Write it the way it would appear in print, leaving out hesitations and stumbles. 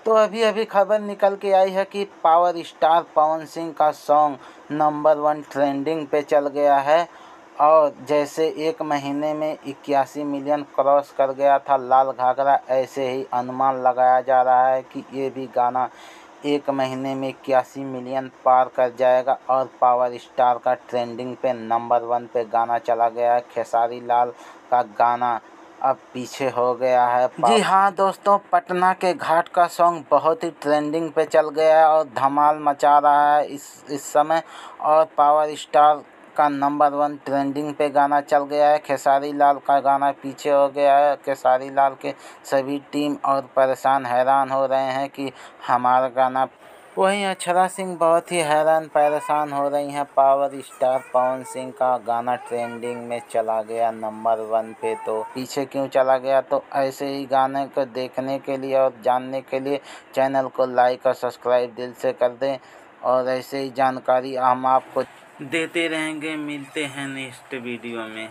तो अभी अभी खबर निकल के आई है कि पावर स्टार पवन सिंह का सॉन्ग नंबर 1 ट्रेंडिंग पे चल गया है। और जैसे एक महीने में 81 मिलियन क्रॉस कर गया था लाल घाघरा, ऐसे ही अनुमान लगाया जा रहा है कि ये भी गाना एक महीने में 81 मिलियन पार कर जाएगा। और पावर स्टार का ट्रेंडिंग पे नंबर 1 पे गाना चला गया है। खेसारी लाल का गाना अब पीछे हो गया है। जी हाँ दोस्तों, पटना के घाट का सॉन्ग बहुत ही ट्रेंडिंग पे चल गया है और धमाल मचा रहा है इस समय। और पावर स्टार का नंबर 1 ट्रेंडिंग पे गाना चल गया है। खेसारी लाल का गाना पीछे हो गया है। खेसारी लाल के सभी टीम और परेशान हैरान हो रहे हैं कि हमारा गाना, वहीं अक्षरा सिंह बहुत ही हैरान परेशान हो रही हैं। पावर स्टार पवन सिंह का गाना ट्रेंडिंग में चला गया नंबर 1 पे, तो पीछे क्यों चला गया। तो ऐसे ही गाने को देखने के लिए और जानने के लिए चैनल को लाइक और सब्सक्राइब दिल से कर दें। और ऐसे ही जानकारी हम आपको देते रहेंगे। मिलते हैं नेक्स्ट वीडियो में।